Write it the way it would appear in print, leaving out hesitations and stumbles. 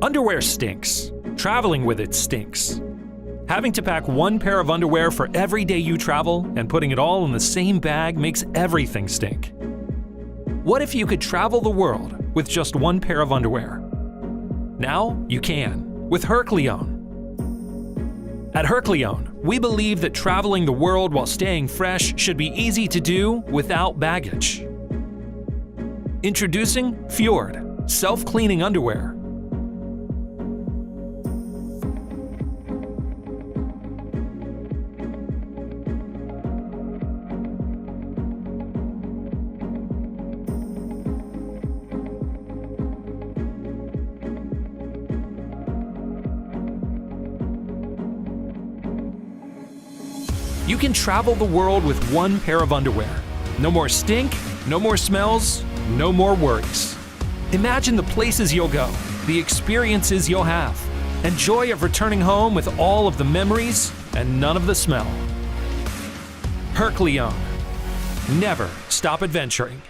Underwear stinks. Traveling with it stinks. Having to pack one pair of underwear for every day you travel and putting it all in the same bag makes everything stink. What if you could travel the world with just one pair of underwear? Now you can with HercLéon. At HercLéon, we believe that traveling the world while staying fresh should be easy to do without baggage. Introducing Fjord, self-cleaning underwear. You can travel the world with one pair of underwear. No more stink, no more smells, no more worries. Imagine the places you'll go, the experiences you'll have, and joy of returning home with all of the memories and none of the smell. HercLéon. Never stop adventuring.